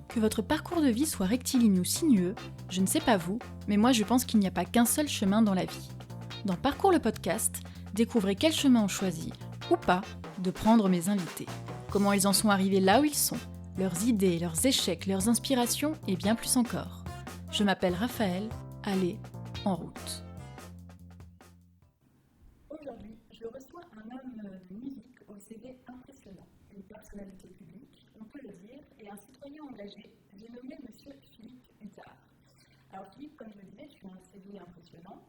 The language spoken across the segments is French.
Que votre parcours de vie soit rectiligne ou sinueux, je ne sais pas vous, mais moi je pense qu'il n'y a pas qu'un seul chemin dans la vie. Dans Parcours le podcast, découvrez quel chemin ont choisi, ou pas, de prendre mes invités. Comment ils en sont arrivés là où ils sont, leurs idées, leurs échecs, leurs inspirations et bien plus encore. Je m'appelle Raphaël, allez, en route. Aujourd'hui, je reçois un homme de musique au CV impressionnant, une personnalité publique, on peut le dire, et un citoyen engagé, j'ai nommé Monsieur Philippe Huttard. Alors Philippe, comme je le disais, tu as un CV impressionnant,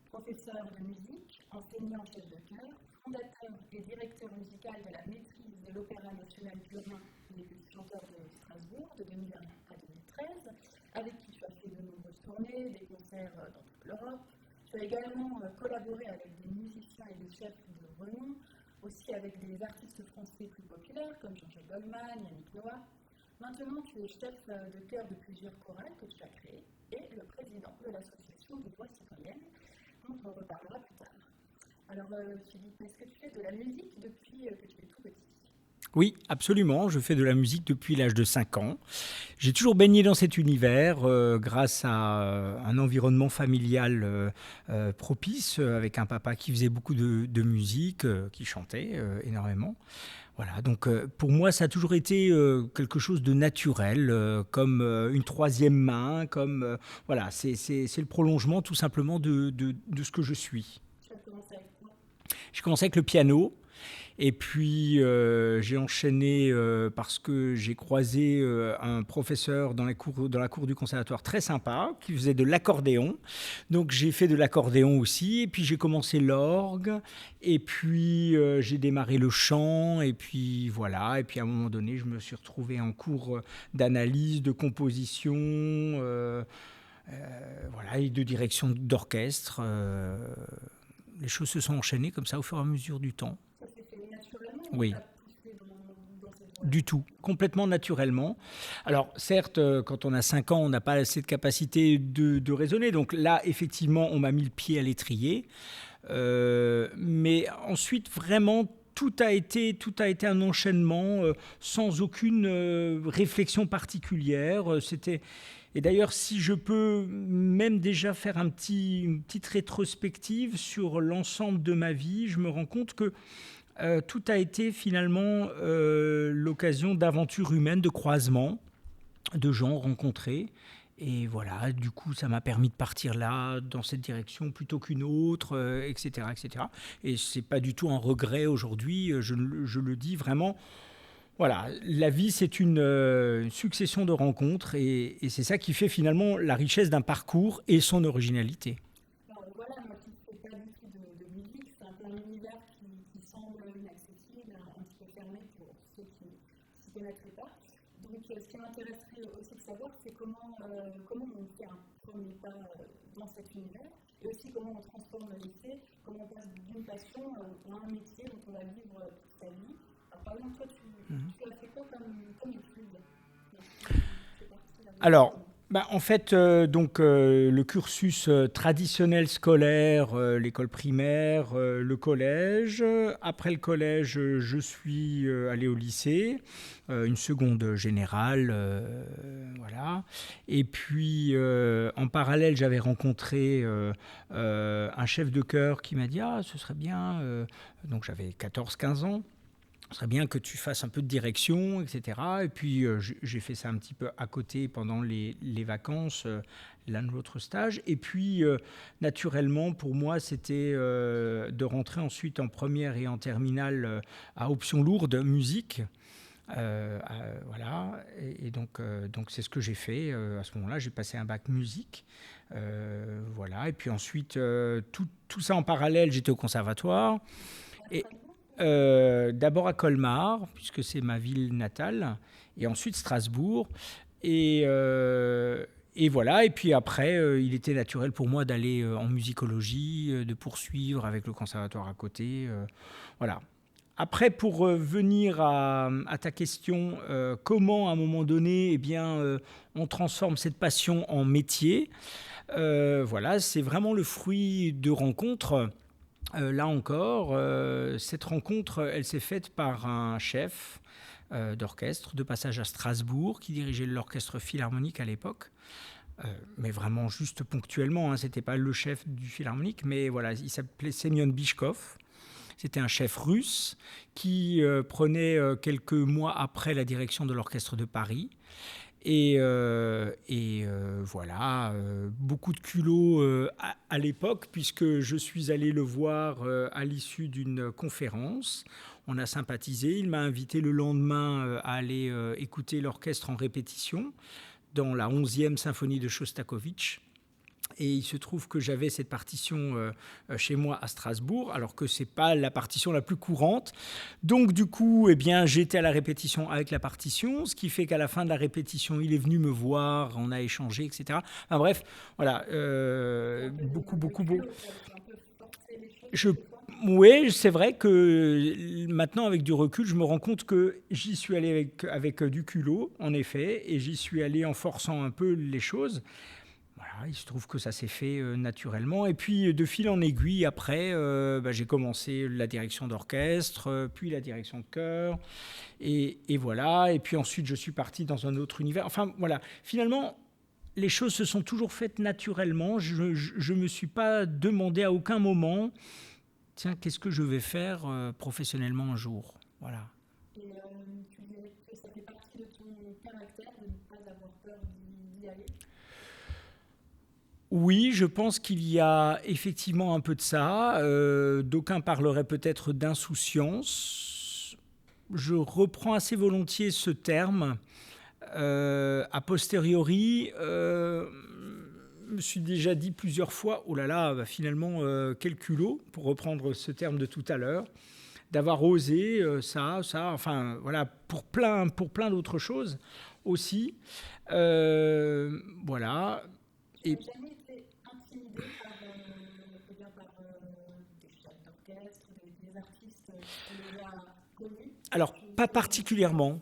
professeur de musique, enseignant-chef de chœur, fondateur et directeur musical de la maîtrise de l'Opéra national Turin des petits chanteurs de Strasbourg de 2001 à 2013, avec qui tu as fait de nombreuses tournées, des concerts dans toute l'Europe. Tu as également collaboré avec des musiciens et des chefs de renom, aussi avec des artistes français plus populaires comme Jean-Jacques Goldman, Yannick Noah. Maintenant, tu es chef de chœur de plusieurs chorales que tu as créées et le président de l'association des voix citoyennes, dont on reparlera plus tard. Alors, Philippe, est-ce que tu fais de la musique depuis que tu es tout petit ? Oui, absolument. Je fais de la musique depuis l'âge de 5 ans. J'ai toujours baigné dans cet univers grâce à un environnement familial propice, avec un papa qui faisait beaucoup de musique, qui chantait énormément. Voilà, donc pour moi, ça a toujours été quelque chose de naturel, comme une troisième main, comme voilà, c'est le prolongement tout simplement de ce que je suis. Tu as commencé avec quoi ? J'ai commencé avec le piano. Et puis j'ai enchaîné parce que j'ai croisé un professeur dans la cour du conservatoire très sympa qui faisait de l'accordéon. Donc j'ai fait de l'accordéon aussi. Et puis j'ai commencé l'orgue. Et puis j'ai démarré le chant. Et puis voilà. Et puis à un moment donné, je me suis retrouvé en cours d'analyse, de composition, voilà, et de direction d'orchestre. Les choses se sont enchaînées comme ça au fur et à mesure du temps. Oui. Du tout, complètement naturellement. Alors certes, quand on a 5 ans, on n'a pas assez de capacité de raisonner. Donc là, effectivement, on m'a mis le pied à l'étrier. Mais ensuite, vraiment, tout a été un enchaînement sans aucune réflexion particulière. Et d'ailleurs, si je peux même déjà faire une petite rétrospective sur l'ensemble de ma vie, je me rends compte que tout a été finalement l'occasion d'aventures humaines, de croisements, de gens rencontrés. Et voilà, du coup, ça m'a permis de partir là, dans cette direction, plutôt qu'une autre, etc., etc. Et ce n'est pas du tout un regret aujourd'hui, je le dis vraiment. Voilà, la vie, c'est une succession de rencontres et c'est ça qui fait finalement la richesse d'un parcours et son originalité. Voilà, moi qui ne fais pas du tout de musique, c'est un peu un univers qui semble inaccessible, un petit peu fermé pour ceux qui ne s'y connaîtraient pas. Donc ce qui m'intéresserait aussi de savoir, c'est comment on fait un premier pas dans cet univers et aussi comment on transforme le métier, comment on passe d'une passion à un métier dont on va vivre toute sa vie. Alors par exemple, toi, tu as fait quoi comme études ? Alors, en fait, le cursus traditionnel scolaire, l'école primaire, le collège. Après le collège, je suis allé au lycée, une seconde générale, voilà. Et puis, en parallèle, j'avais rencontré un chef de chœur qui m'a dit « Ah, ce serait bien… donc j'avais 14-15 ans. Ce serait bien que tu fasses un peu de direction, etc. » Et puis, j'ai fait ça un petit peu à côté pendant les vacances, l'un de l'autre stage. Et puis, naturellement, pour moi, c'était de rentrer ensuite en première et en terminale à option lourde, musique. Voilà. Et donc, c'est ce que j'ai fait. À ce moment-là, j'ai passé un bac musique. Voilà. Et puis ensuite, tout ça en parallèle, j'étais au conservatoire. Et d'abord à Colmar, puisque c'est ma ville natale, et ensuite Strasbourg. Et voilà. Et puis après, il était naturel pour moi d'aller en musicologie, de poursuivre avec le conservatoire à côté. Voilà. Après, pour venir à ta question, comment à un moment donné, on transforme cette passion en métier. Voilà, c'est vraiment le fruit de rencontres. Là encore, cette rencontre, elle s'est faite par un chef d'orchestre, de passage à Strasbourg, qui dirigeait l'orchestre philharmonique à l'époque. Mais vraiment juste ponctuellement, hein, c'était pas le chef du philharmonique, mais voilà, il s'appelait Semyon Bychkov. C'était un chef russe qui prenait quelques mois après la direction de l'orchestre de Paris. Et voilà, beaucoup de culot à l'époque, puisque je suis allé le voir à l'issue d'une conférence. On a sympathisé. Il m'a invité le lendemain à aller écouter l'orchestre en répétition dans la 11e symphonie de Shostakovich. Et il se trouve que j'avais cette partition chez moi à Strasbourg, alors que ce n'est pas la partition la plus courante. Donc du coup, eh bien, j'étais à la répétition avec la partition, ce qui fait qu'à la fin de la répétition, il est venu me voir, on a échangé, etc. Enfin, bref, voilà, beaucoup. Oui, c'est vrai que maintenant, avec du recul, je me rends compte que j'y suis allé avec du culot, en effet, et j'y suis allé en forçant un peu les choses. Voilà, il se trouve que ça s'est fait naturellement. Et puis, de fil en aiguille, après, j'ai commencé la direction d'orchestre, puis la direction de chœur. Et voilà. Et puis ensuite, je suis parti dans un autre univers. Enfin, voilà. Finalement, les choses se sont toujours faites naturellement. Je ne me suis pas demandé à aucun moment, tiens, qu'est-ce que je vais faire professionnellement un jour. Voilà. Et tu dirais que ça fait partie de ton caractère de ne pas avoir peur d'y aller? Oui, je pense qu'il y a effectivement un peu de ça. D'aucuns parleraient peut-être d'insouciance. Je reprends assez volontiers ce terme. A posteriori, je me suis déjà dit plusieurs fois, oh là là, finalement, quel culot, pour reprendre ce terme de tout à l'heure, d'avoir osé ça, enfin voilà, pour plein d'autres choses aussi. Voilà. Et jamais été intimidé par des chefs d'orchestre, des artistes qui sont déjà connus? Alors, pas particulièrement.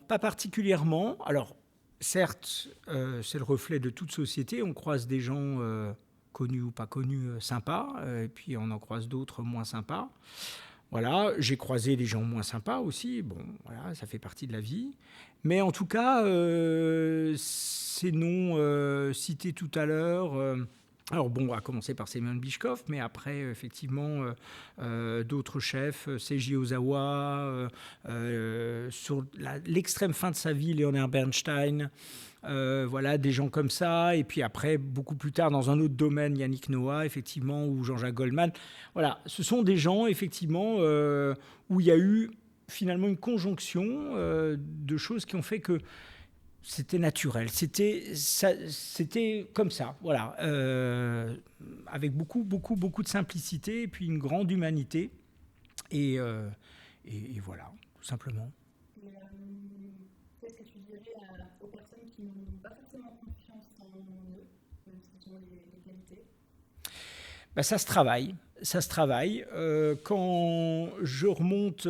Alors, certes, c'est le reflet de toute société. On croise des gens connus ou pas connus, sympas, et puis on en croise d'autres moins sympas. Voilà, j'ai croisé des gens moins sympas aussi. Bon, voilà, ça fait partie de la vie. Mais en tout cas, ces noms cités tout à l'heure. Alors bon, à commencer par Semyon Bychkov, mais après, effectivement, d'autres chefs, Seiji Ozawa, sur l'extrême fin de sa vie, Leonard Bernstein, voilà, des gens comme ça. Et puis après, beaucoup plus tard, dans un autre domaine, Yannick Noah, effectivement, ou Jean-Jacques Goldman. Voilà, ce sont des gens, effectivement, où il y a eu finalement une conjonction de choses qui ont fait que c'était naturel, c'était comme ça, voilà, avec beaucoup de simplicité et puis une grande humanité, et voilà, tout simplement. Qu'est-ce que tu dirais aux personnes qui n'ont pas forcément confiance en eux, même s'ils ont les qualités? Ça se travaille. Quand je remonte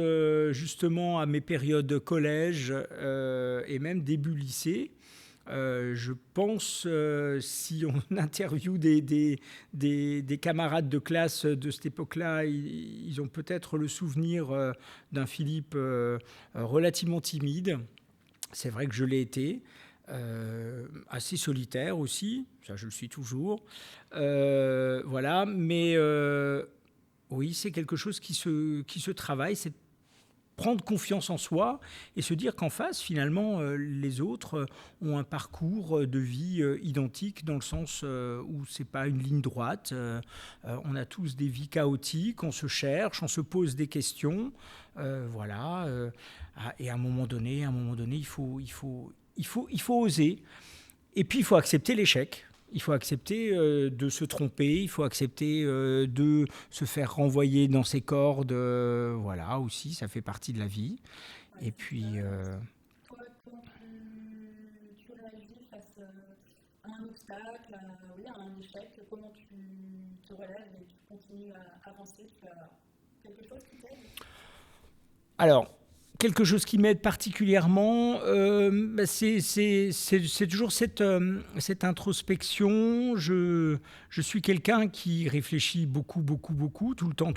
justement à mes périodes collège et même début lycée, je pense, si on interviewe des camarades de classe de cette époque-là, ils ont peut-être le souvenir d'un Philippe relativement timide. C'est vrai que je l'ai été. Assez solitaire aussi, ça je le suis toujours. Voilà, mais oui, c'est quelque chose qui se travaille, c'est prendre confiance en soi et se dire qu'en face, finalement, les autres ont un parcours de vie identique, dans le sens où c'est pas une ligne droite. On a tous des vies chaotiques, on se cherche, on se pose des questions. Voilà. Et à un moment donné, il faut oser. Et puis, il faut accepter l'échec. Il faut accepter de se tromper. Il faut accepter de se faire renvoyer dans ses cordes. Voilà, aussi, ça fait partie de la vie. Ouais, et puis... Toi, comment tu réagis face à un obstacle, à un échec? Comment tu te relèves et tu continues à avancer? Tu as quelque chose qui t'aide? Alors, quelque chose qui m'aide particulièrement, c'est toujours cette introspection. Je suis quelqu'un qui réfléchit beaucoup, tout le temps.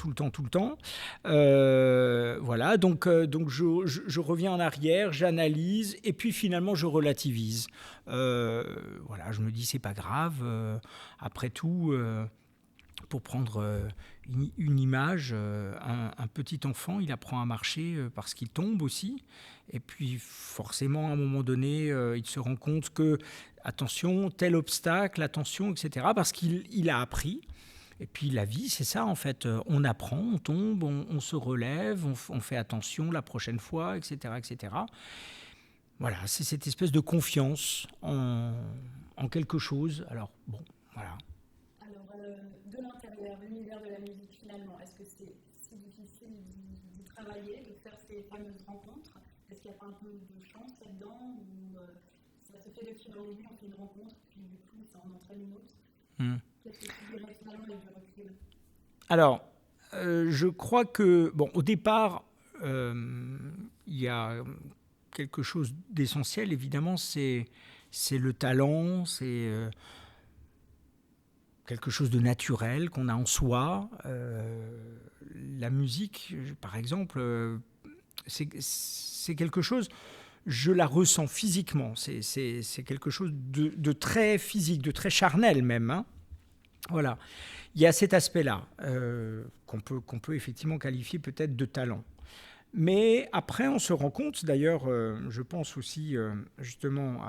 Voilà, donc je reviens en arrière, j'analyse, et puis finalement je relativise. Voilà, je me dis c'est pas grave. Après tout, pour prendre une image, un petit enfant, il apprend à marcher parce qu'il tombe aussi. Et puis forcément, à un moment donné, il se rend compte que, attention, tel obstacle, attention, etc. Parce qu'il a appris. Et puis la vie, c'est ça en fait. On apprend, on tombe, on se relève, on fait attention la prochaine fois, etc. etc. Voilà, c'est cette espèce de confiance en quelque chose. Alors, bon, voilà. De l'intérieur, de l'univers de la musique finalement, est-ce que c'est si difficile d'y travailler, de faire ces fameuses rencontres? Est-ce qu'il n'y a pas un peu de chance là-dedans, ou ça se fait de fil en aiguille, on fait une rencontre, puis du coup ça en entraîne une autre? Qu'est-ce que tu dirais finalement avec du recul? Alors, je crois que, bon, au départ, il y a quelque chose d'essentiel, évidemment, c'est le talent, c'est quelque chose de naturel qu'on a en soi. La musique, par exemple, c'est quelque chose, je la ressens physiquement. C'est quelque chose de très physique, de très charnel même. Hein. Voilà. Il y a cet aspect-là qu'on peut effectivement qualifier peut-être de talent. Mais après, on se rend compte, d'ailleurs, je pense aussi justement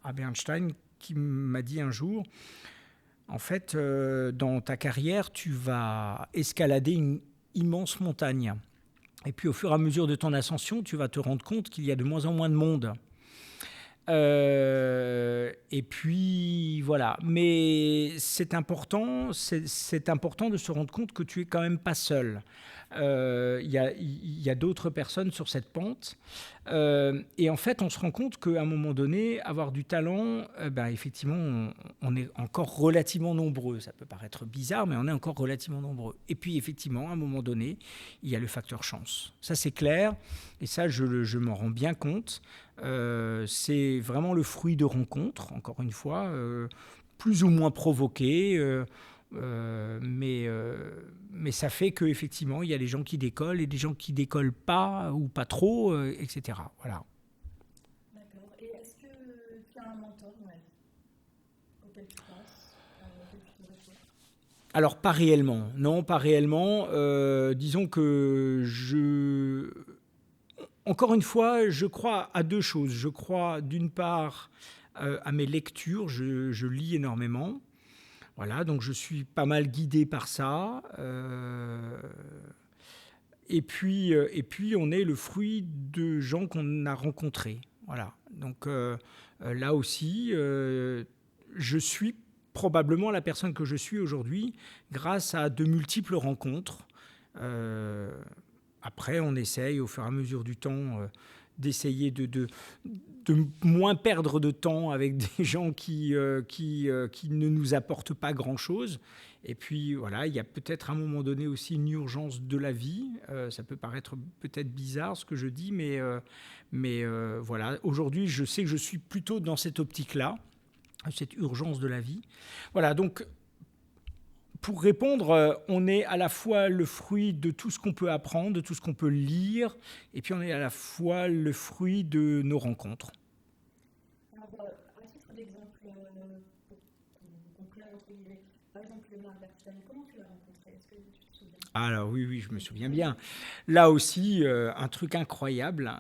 à Bernstein, qui m'a dit un jour, en fait, dans ta carrière, tu vas escalader une immense montagne. Et puis, au fur et à mesure de ton ascension, tu vas te rendre compte qu'il y a de moins en moins de monde. Et puis, voilà. Mais c'est important de se rendre compte que tu es quand même pas seul. Il y a d'autres personnes sur cette pente. Et en fait, on se rend compte qu'à un moment donné, avoir du talent, effectivement, on est encore relativement nombreux. Ça peut paraître bizarre, mais on est encore relativement nombreux. Et puis, effectivement, à un moment donné, il y a le facteur chance. Ça, c'est clair. Et ça, je m'en rends bien compte. C'est vraiment le fruit de rencontres, encore une fois, plus ou moins provoquées. Mais ça fait qu'effectivement, il y a des gens qui décollent et des gens qui décollent pas ou pas trop, etc. Voilà. D'accord. Et est-ce que tu as un mentor auquel tu penses, auquel tu te réfères? Alors, pas réellement. Non, pas réellement. Disons que encore une fois, je crois à deux choses. Je crois d'une part à mes lectures. Je lis énormément. Voilà, donc je suis pas mal guidé par ça. Et puis, on est le fruit de gens qu'on a rencontrés. Voilà. Donc là aussi, je suis probablement la personne que je suis aujourd'hui grâce à de multiples rencontres. Après, on essaye au fur et à mesure du temps d'essayer de moins perdre de temps avec des gens qui ne nous apportent pas grand-chose. Et puis, voilà, il y a peut-être à un moment donné aussi une urgence de la vie. Ça peut paraître peut-être bizarre ce que je dis, mais voilà. Aujourd'hui, je sais que je suis plutôt dans cette optique-là, cette urgence de la vie. Voilà, donc pour répondre, on est à la fois le fruit de tout ce qu'on peut apprendre, de tout ce qu'on peut lire, et puis on est à la fois le fruit de nos rencontres. Alors, à titre d'exemple, pour conclure entre guillemets, par exemple, Marc Bernstein, comment tu l'as rencontré? Est-ce que tu te souviens? Alors oui, je me souviens bien. Là aussi, un truc incroyable.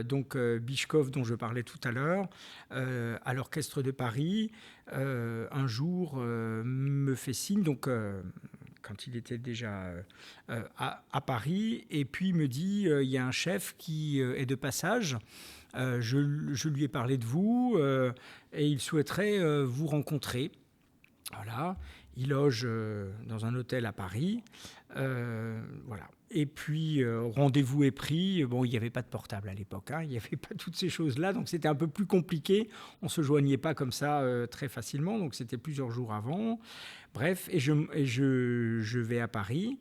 Donc Bichkov, dont je parlais tout à l'heure, à l'Orchestre de Paris, un jour me fait signe, donc quand il était déjà à Paris, et puis me dit, il y a un chef qui est de passage. Je lui ai parlé de vous et il souhaiterait vous rencontrer. Voilà. Il loge dans un hôtel à Paris. Voilà. Et puis, rendez-vous est pris. Bon, il n'y avait pas de portable à l'époque. Hein. Il n'y avait pas toutes ces choses-là. Donc, c'était un peu plus compliqué. On ne se joignait pas comme ça très facilement. Donc, c'était plusieurs jours avant. Bref, et je vais à Paris.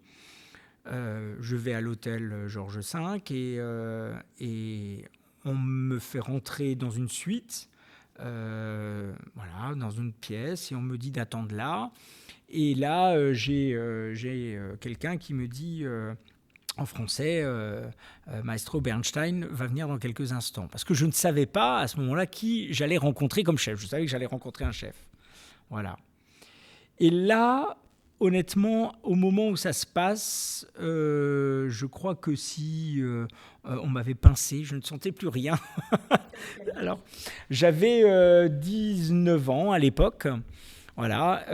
Je vais à l'hôtel Georges V et on me fait rentrer dans une suite, voilà, dans une pièce, et on me dit d'attendre là. Et là, j'ai quelqu'un qui me dit en français, Maestro Bernstein va venir dans quelques instants. Parce que je ne savais pas à ce moment-là qui j'allais rencontrer comme chef. Je savais que j'allais rencontrer un chef. Voilà. Et là, honnêtement, au moment où ça se passe, je crois que si on m'avait pincé, je ne sentais plus rien. Alors, j'avais 19 ans à l'époque. Voilà,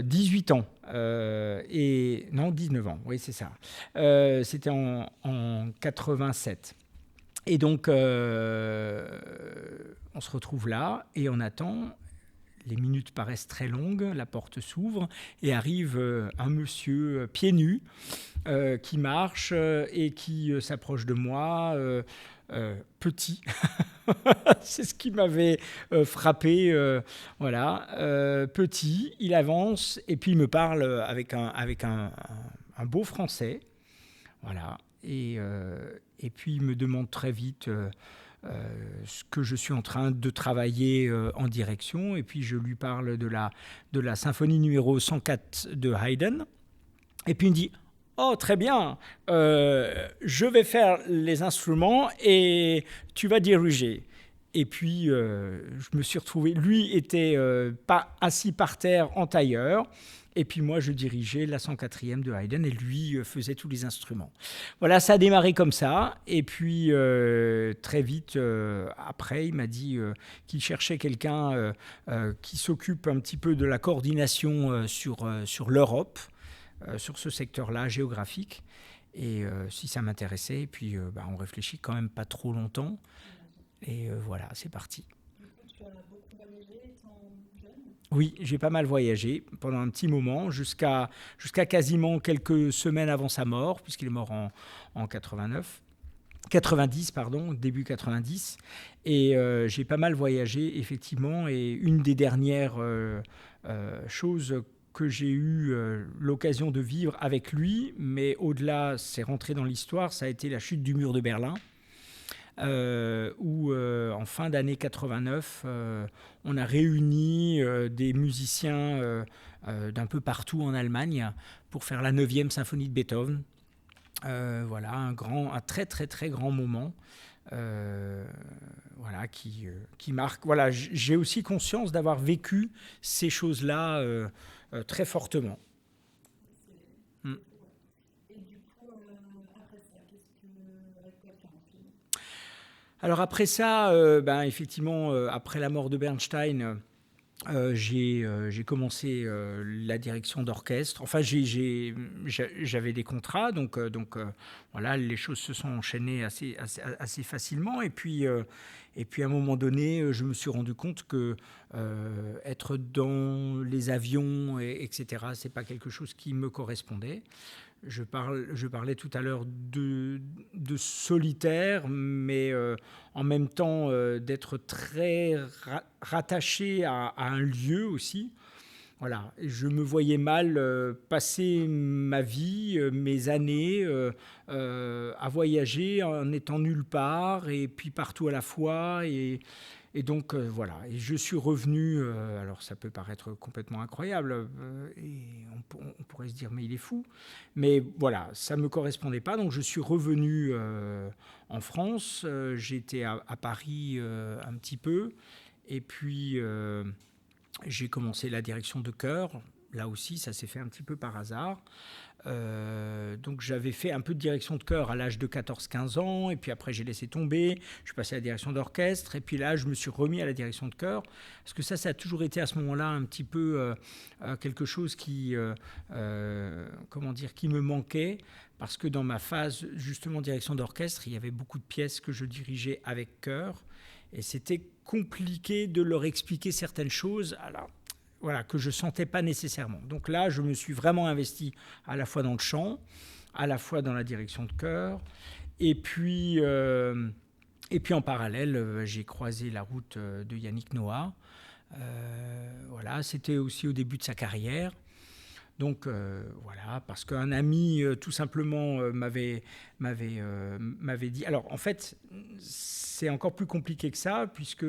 18 ans. Non, 19 ans, oui, c'est ça. C'était en 87. Et donc, on se retrouve là et on attend. Les minutes paraissent très longues, la porte s'ouvre et arrive un monsieur pieds nus qui marche et qui s'approche de moi, petit. C'est ce qui m'avait frappé. Voilà, petit, il avance et puis il me parle avec un beau français. Voilà, et puis il me demande très vite ce que je suis en train de travailler en direction, et puis je lui parle de la symphonie numéro 104 de Haydn, et puis il me dit « Oh, très bien, je vais faire les instruments et tu vas diriger ». Et puis, je me suis retrouvé, lui était pas assis par terre en tailleur, et puis moi, je dirigeais la 104e de Haydn et lui faisait tous les instruments. Voilà, ça a démarré comme ça. Et puis, très vite après, il m'a dit qu'il cherchait quelqu'un qui s'occupe un petit peu de la coordination sur l'Europe, sur ce secteur-là géographique. Et si ça m'intéressait, et puis on réfléchit quand même pas trop longtemps. Et voilà, c'est parti. Tu as beaucoup voyagé étant jeune ? Oui, j'ai pas mal voyagé pendant un petit moment, jusqu'à quasiment quelques semaines avant sa mort, puisqu'il est mort en 90, pardon, début 90. Et j'ai pas mal voyagé, effectivement. Et une des dernières choses que j'ai eu l'occasion de vivre avec lui, mais au-delà, c'est rentré dans l'histoire, ça a été la chute du mur de Berlin. Où en fin d'année 89, on a réuni des musiciens d'un peu partout en Allemagne pour faire la 9e symphonie de Beethoven. Voilà, un très très très grand moment. Voilà, qui marque. Voilà, j'ai aussi conscience d'avoir vécu ces choses-là très fortement. Alors après ça, effectivement, après la mort de Bernstein, j'ai commencé la direction d'orchestre. Enfin, j'avais des contrats, donc voilà, les choses se sont enchaînées assez facilement. Et puis à un moment donné, je me suis rendu compte que être dans les avions, etc., c'est pas quelque chose qui me correspondait. Je parlais tout à l'heure de solitaire, mais en même temps d'être très rattaché à un lieu aussi. Voilà, je me voyais mal passer ma vie, mes années à voyager en étant nulle part et puis partout à la fois. Et donc, voilà, et je suis revenu, alors ça peut paraître complètement incroyable, et on pourrait se dire, mais il est fou. Mais voilà, ça ne me correspondait pas, donc je suis revenu en France. J'étais à Paris un petit peu, et puis j'ai commencé la direction de chœur. Là aussi, ça s'est fait un petit peu par hasard. Donc j'avais fait un peu de direction de chœur à l'âge de 14-15 ans, et puis après j'ai laissé tomber, je suis passé à la direction d'orchestre, et puis là je me suis remis à la direction de chœur, parce que ça a toujours été à ce moment-là un petit peu quelque chose qui me manquait, parce que dans ma phase justement direction d'orchestre, il y avait beaucoup de pièces que je dirigeais avec chœur, et c'était compliqué de leur expliquer certaines choses. Alors, voilà, que je ne sentais pas nécessairement. Donc là, je me suis vraiment investi à la fois dans le chant, à la fois dans la direction de chœur. Et puis en parallèle, j'ai croisé la route de Yannick Noah. Voilà, c'était aussi au début de sa carrière. Donc voilà, parce qu'un ami tout simplement m'avait dit. Alors en fait, c'est encore plus compliqué que ça, puisque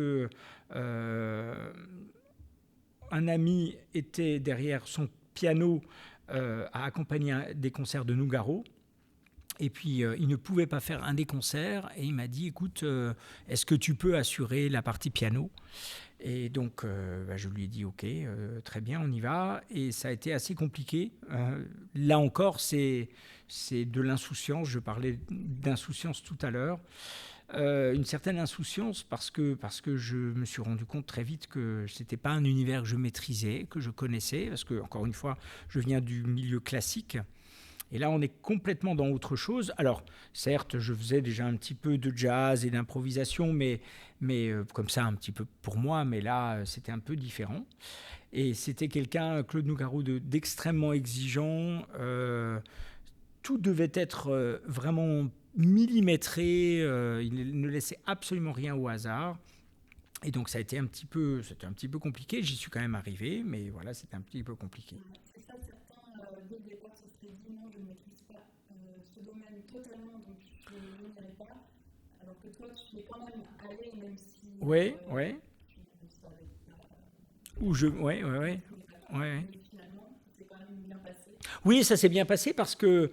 un ami était derrière son piano à accompagner des concerts de Nougaro. Et puis, il ne pouvait pas faire un des concerts. Et il m'a dit, écoute, est-ce que tu peux assurer la partie piano ? Et donc, je lui ai dit, OK, très bien, on y va. Et ça a été assez compliqué. Là encore, c'est de l'insouciance. Je parlais d'insouciance tout à l'heure. Une certaine insouciance parce que je me suis rendu compte très vite que ce n'était pas un univers que je maîtrisais, que je connaissais. Parce que, encore une fois, je viens du milieu classique. Et là, on est complètement dans autre chose. Alors, certes, je faisais déjà un petit peu de jazz et d'improvisation, mais comme ça, un petit peu pour moi. Mais là, c'était un peu différent. Et c'était quelqu'un, Claude Nougaro, d'extrêmement exigeant. Tout devait être vraiment millimétré. Il ne laissait absolument rien au hasard. Et donc, ça a été c'était un petit peu compliqué. J'y suis quand même arrivé, mais voilà, c'était un petit peu compliqué. C'est ça, certains, dès le départ, se seraient dit non, je ne maîtrise pas ce domaine totalement, donc je n'y irai pas. Alors que toi, tu es quand même allé, même si. Oui. Tu ne savais pas. Ouais. Mais finalement, c'est quand même bien passé. Oui, ça s'est bien passé parce que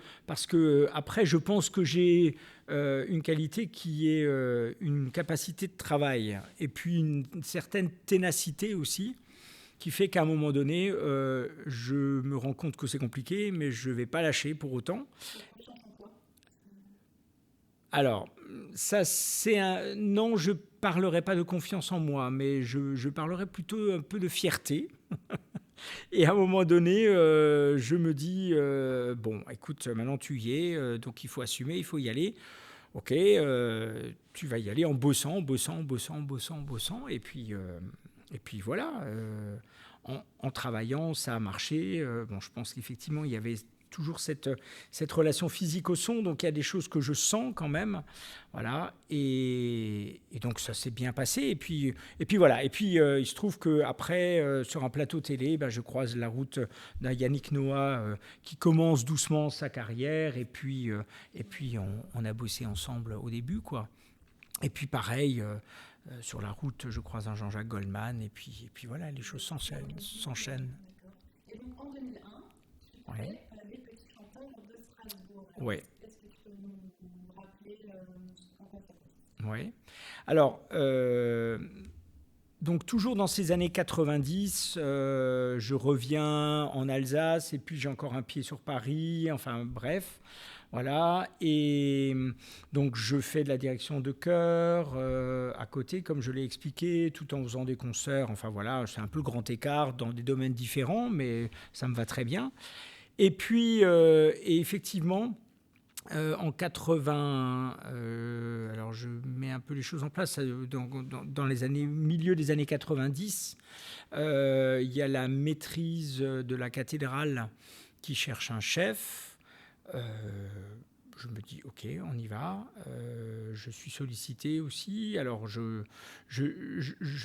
après, je pense que j'ai une qualité qui est une capacité de travail et puis une certaine ténacité aussi, qui fait qu'à un moment donné, je me rends compte que c'est compliqué, mais je ne vais pas lâcher pour autant. Alors, ça, non, je ne parlerai pas de confiance en moi, mais je parlerai plutôt un peu de fierté. Et à un moment donné, je me dis, bon, écoute, maintenant tu y es, donc il faut assumer, il faut y aller. Ok, tu vas y aller en bossant, et puis voilà. En travaillant, ça a marché. Bon, je pense qu'effectivement, il y avait toujours cette relation physique au son, donc il y a des choses que je sens quand même, voilà, et donc ça s'est bien passé, et puis voilà, et puis il se trouve qu'après, sur un plateau télé, je croise la route d'un Yannick Noah qui commence doucement sa carrière, et puis on a bossé ensemble au début, quoi, et puis pareil, sur la route, je croise un Jean-Jacques Goldman, et puis voilà, les choses s'enchaînent. Et donc en 2001, tu Ouais. Les Petits Chanteurs de Strasbourg. Ouais. Est-ce que tu peux nous rappeler en quoi ça consiste ? Ouais. Alors, donc toujours dans ces années 90, je reviens en Alsace et puis j'ai encore un pied sur Paris, enfin bref, voilà. Et donc je fais de la direction de chœur à côté, comme je l'ai expliqué, tout en faisant des concerts, enfin voilà, c'est un peu le grand écart dans des domaines différents, mais ça me va très bien. Et puis, et effectivement, en 80, alors je mets un peu les choses en place, dans les milieu des années 90, il y a la maîtrise de la cathédrale qui cherche un chef. Je me dis, OK, on y va. Je suis sollicité aussi. Alors, je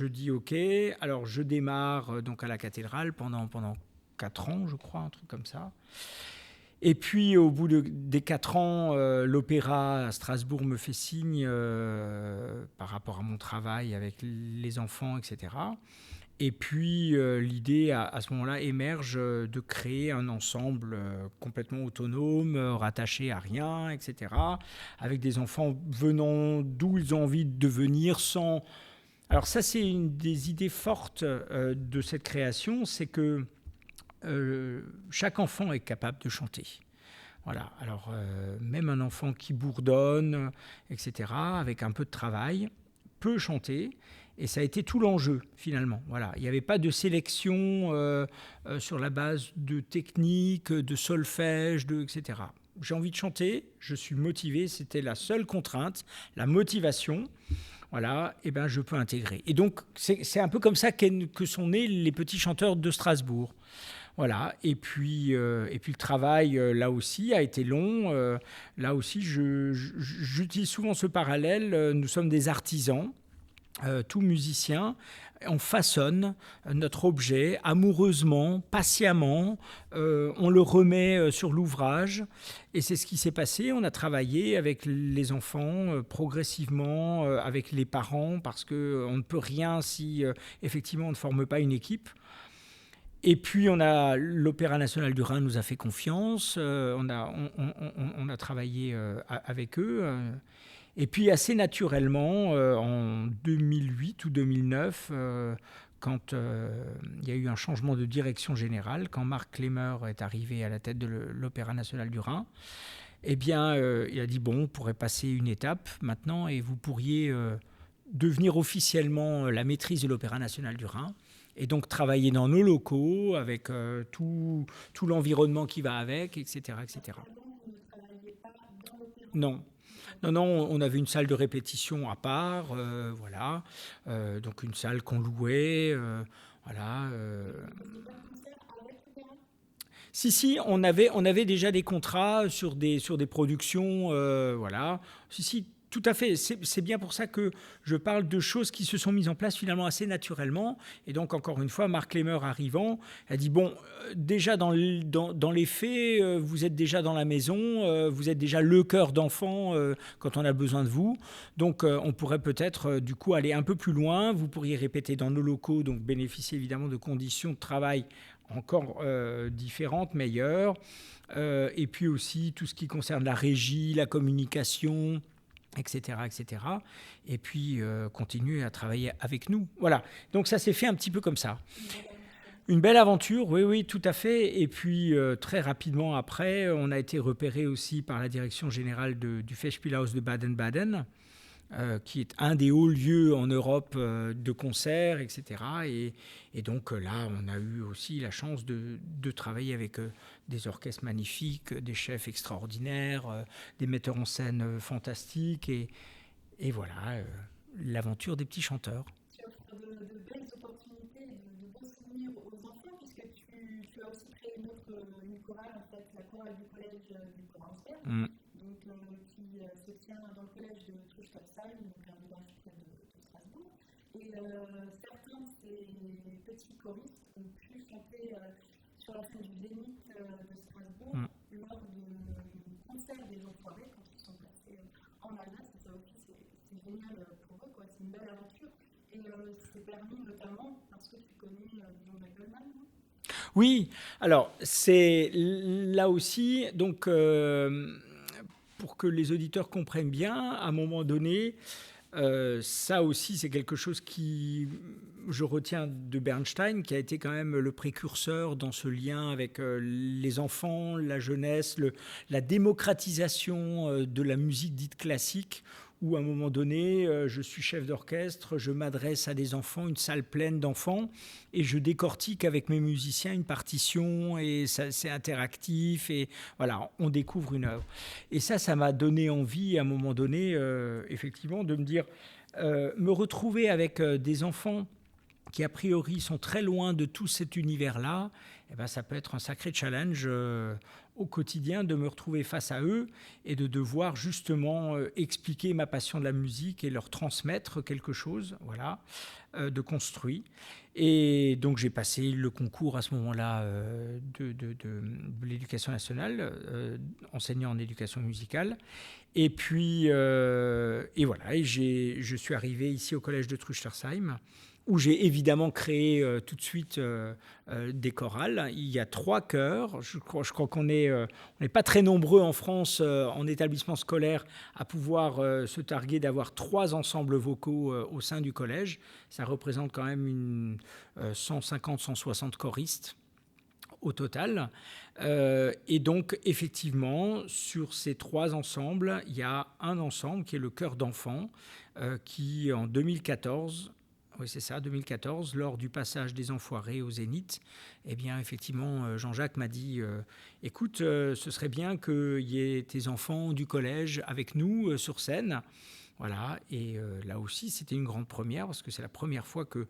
dis OK. Alors, je démarre donc à la cathédrale pendant 4 ans, je crois, un truc comme ça. Et puis, au bout des 4 ans, l'opéra à Strasbourg me fait signe par rapport à mon travail avec les enfants, etc. Et puis, l'idée, à ce moment-là, émerge de créer un ensemble complètement autonome, rattaché à rien, etc., avec des enfants venant d'où ils ont envie de venir sans... Alors ça, c'est une des idées fortes de cette création, c'est que chaque enfant est capable de chanter. Voilà. Alors, même un enfant qui bourdonne, etc., avec un peu de travail, peut chanter. Et ça a été tout l'enjeu, finalement. Voilà. Il n'y avait pas de sélection sur la base de technique, de solfège, etc. J'ai envie de chanter, je suis motivé, c'était la seule contrainte, la motivation. Voilà, et ben je peux intégrer. Et donc, c'est un peu comme ça que sont nés les Petits Chanteurs de Strasbourg. Voilà, et puis le travail, là aussi, a été long. Là aussi, j'utilise souvent ce parallèle. Nous sommes des artisans. tout musicien, on façonne notre objet amoureusement, patiemment, on le remet sur l'ouvrage et c'est ce qui s'est passé. On a travaillé avec les enfants progressivement, avec les parents parce qu'on ne peut rien si effectivement on ne forme pas une équipe. Et puis l'Opéra national du Rhin nous a fait confiance, on a travaillé avec eux. Et puis assez naturellement, en 2008 ou 2009, quand il y a eu un changement de direction générale, quand Marc Klemmer est arrivé à la tête de l'Opéra national du Rhin, eh bien, il a dit, bon, on pourrait passer une étape maintenant et vous pourriez devenir officiellement la maîtrise de l'Opéra national du Rhin. Et donc travailler dans nos locaux, avec tout l'environnement qui va avec, etc. etc. Non. Non, on avait une salle de répétition à part, voilà. Donc une salle qu'on louait, voilà. Si, on avait déjà des contrats sur des productions, voilà. Si, tout à fait. C'est bien pour ça que je parle de choses qui se sont mises en place finalement assez naturellement. Et donc, encore une fois, Marc Klemmer arrivant, a dit, bon, déjà dans les faits, vous êtes déjà dans la maison, vous êtes déjà le cœur d'enfant quand on a besoin de vous. Donc, on pourrait peut-être, du coup, aller un peu plus loin. Vous pourriez répéter dans nos locaux, donc bénéficier évidemment de conditions de travail encore différentes, meilleures. Et puis aussi, tout ce qui concerne la régie, la communication, etc., etc. Et puis continuer à travailler avec nous. Voilà. Donc ça s'est fait un petit peu comme ça. Une belle aventure, oui, tout à fait. Et puis très rapidement après, on a été repéré aussi par la direction générale du Festspielhaus de Baden-Baden, qui est un des hauts lieux en Europe de concerts, etc. Et donc là, on a eu aussi la chance de travailler avec des orchestres magnifiques, des chefs extraordinaires, des metteurs en scène fantastiques. Et voilà, l'aventure des petits chanteurs. Tu offres de belles opportunités, de beaux souvenirs aux enfants, puisque tu as aussi créé une chorale, en fait, la chorale du collège du Coransberg. Donc, qui se tient dans le collège de Truchsdorfsheim, donc un village près de Strasbourg. Et certains de ces petits choristes ont pu chanter sur la scène du Zénith de Strasbourg lors du concert des Enfoirés quand ils sont placés en Alsace. Et ça aussi, c'est génial pour eux, quoi. C'est une belle aventure. Et c'est permis notamment parce que tu connais Jean-Jacques Goldman. Oui, alors c'est là aussi, donc pour que les auditeurs comprennent bien, à un moment donné, ça aussi c'est quelque chose qui, je retiens de Bernstein, qui a été quand même le précurseur dans ce lien avec les enfants, la jeunesse, la démocratisation de la musique dite classique, où à un moment donné, je suis chef d'orchestre, je m'adresse à des enfants, une salle pleine d'enfants, et je décortique avec mes musiciens une partition, et c'est interactif, et voilà, on découvre une œuvre. Et ça m'a donné envie, à un moment donné, effectivement, de me dire, me retrouver avec des enfants qui, a priori, sont très loin de tout cet univers-là, eh ben, ça peut être un sacré challenge au quotidien de me retrouver face à eux et de devoir justement expliquer ma passion de la musique et leur transmettre quelque chose, voilà, de construit. Et donc j'ai passé le concours à ce moment-là de l'éducation nationale, enseignant en éducation musicale. Et puis, et voilà, et je suis arrivé ici au collège de Truchsdorfsheim, où j'ai évidemment créé tout de suite des chorales. Il y a 3 chœurs. Je crois qu'on n'est pas très nombreux en France en établissement scolaire à pouvoir se targuer d'avoir 3 ensembles vocaux au sein du collège. Ça représente quand même 150-160 choristes au total. Et donc, effectivement, sur ces 3 ensembles, il y a un ensemble qui est le chœur d'enfants qui, en 2014... Oui, c'est ça, 2014, lors du passage des Enfoirés au Zénith, eh bien, effectivement, Jean-Jacques m'a dit écoute, ce serait bien qu'il y ait tes enfants du collège avec nous sur scène. Voilà, et là aussi, c'était une grande première, parce que c'est la première fois que,